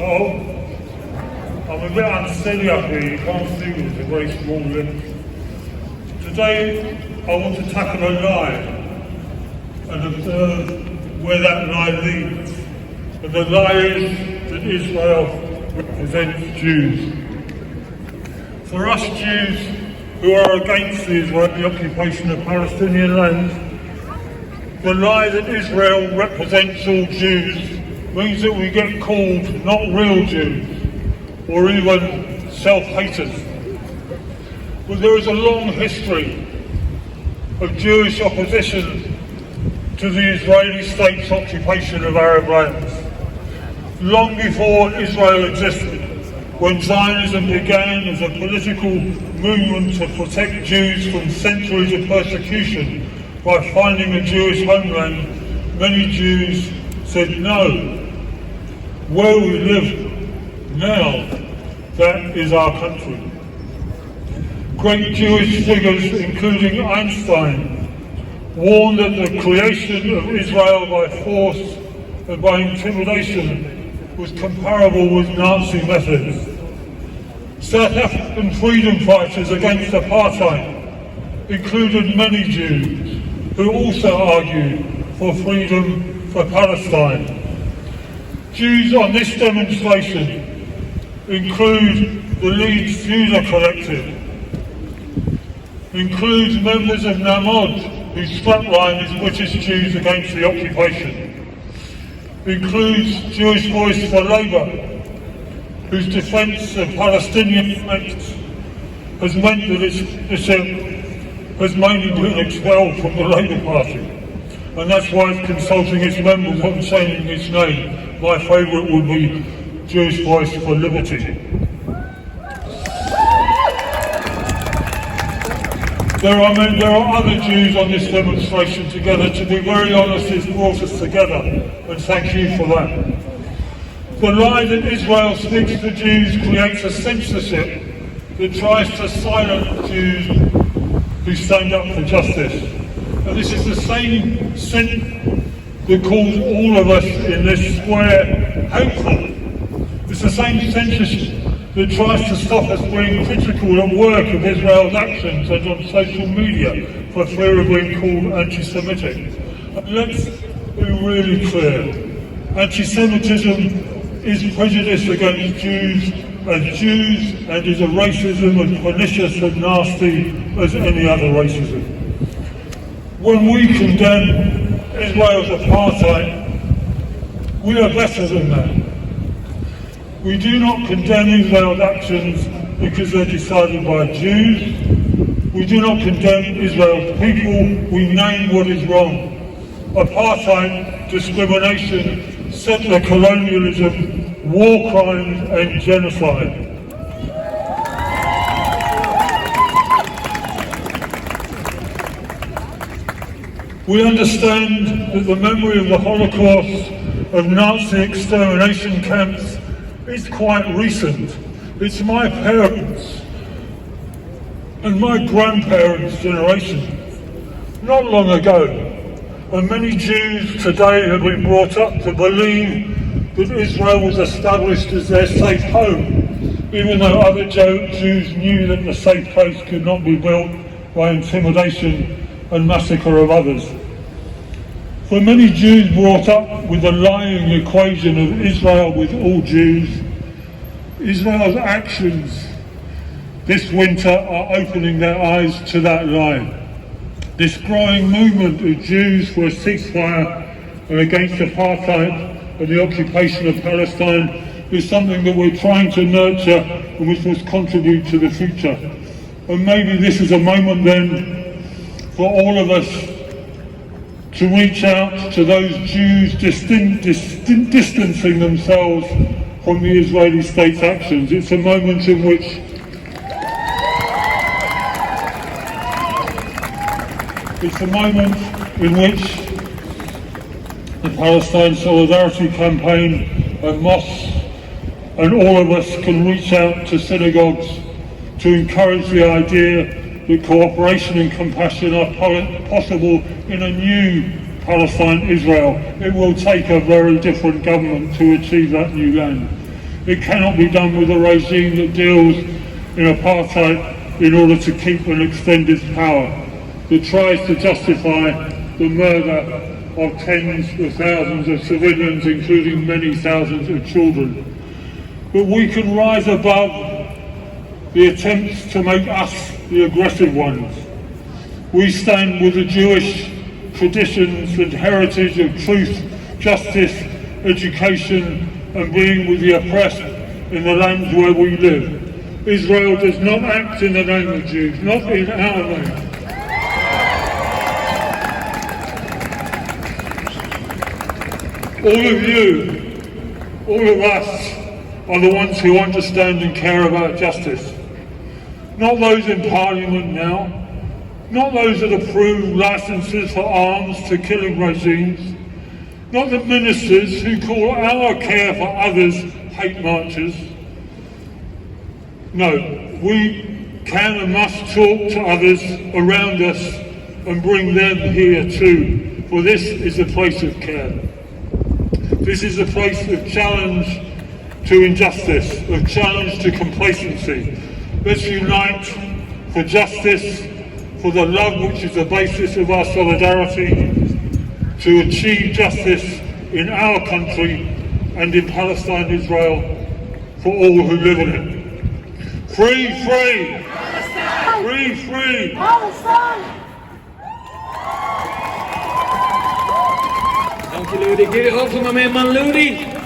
Oh, I'm a bit unsteady up here, you can't see me, it's a very small lift. Today, I want to tackle a lie and observe where that lie leads. And the lie is that Israel represents Jews. For us Jews who are against the Israeli occupation of Palestinian land, the lie that Israel represents all Jews means that we get called not real Jews, or even self-haters. But there is a long history of Jewish opposition to the Israeli state's occupation of Arab lands. Long before Israel existed, when Zionism began as a political movement to protect Jews from centuries of persecution by finding a Jewish homeland, many Jews said no. Where we live now, that is our country. Great Jewish figures, including Einstein, warned that the creation of Israel by force and by intimidation was comparable with Nazi methods. South African freedom fighters against apartheid included many Jews who also argued for freedom for Palestine. Jews on this demonstration include the Leeds Collective, includes members of Namod, whose strapline is British Jews against the occupation, includes Jewish Voice for Labour, whose defence of Palestinian rights has meant that its bishop has mainly been expelled from the Labour Party, and that's why it's consulting its members on changing its name. My favourite would be Jewish Voice for Liberty. There are other Jews on this demonstration together. To be very honest, it's brought us together, and thank you for that. The lie that Israel speaks to Jews creates a censorship that tries to silence Jews who stand up for justice. And this is the same that calls all of us in this square hateful. It's the same censorship that tries to stop us being critical at work of Israel's actions and on social media for fear of being called anti-Semitic. And let's be really clear. Anti-Semitism is prejudice against Jews and is a racism as pernicious and nasty as any other racism. When we condemn Israel's apartheid, we are better than that. We do not condemn Israel's actions because they're decided by Jews. We do not condemn Israel's people. We name what is wrong. Apartheid, discrimination, settler colonialism, war crimes and genocide. We understand that the memory of the Holocaust, of Nazi extermination camps, is quite recent. It's my parents' and my grandparents' generation, not long ago. And many Jews today have been brought up to believe that Israel was established as their safe home, even though other Jews knew that the safe place could not be built by intimidation and massacre of others. For many Jews brought up with the lying equation of Israel with all Jews, Israel's actions this winter are opening their eyes to that lie. This growing movement of Jews for a ceasefire and against apartheid and the occupation of Palestine is something that we're trying to nurture and which must contribute to the future. And maybe this is a moment then for all of us to reach out to those Jews distancing themselves from the Israeli state's actions. It's a moment in which the Palestine Solidarity Campaign and mosques and all of us can reach out to synagogues to encourage the idea that cooperation and compassion are possible in a new Palestine-Israel. It will take a very different government to achieve that new land. It cannot be done with a regime that deals in apartheid in order to keep and extend its power, that tries to justify the murder of tens of thousands of civilians, including many thousands of children. But we can rise above the attempts to make us the aggressive ones. We stand with the Jewish traditions and heritage of truth, justice, education, and being with the oppressed in the lands where we live. Israel does not act in the name of Jews, not in our name. All of you, all of us, are the ones who understand and care about justice. Not those in Parliament now, not those that approve licences for arms to killing regimes, not the ministers who call our care for others hate marches. No, we can and must talk to others around us and bring them here too, for this is a place of care. This is a place of challenge to injustice, of challenge to complacency. Let's unite for justice, for the love which is the basis of our solidarity, to achieve justice in our country and in Palestine, Israel, for all who live in it. Free, free! Palestine! Free, free! Palestine! Thank you, Ludi. Give it up for my man, Ludi.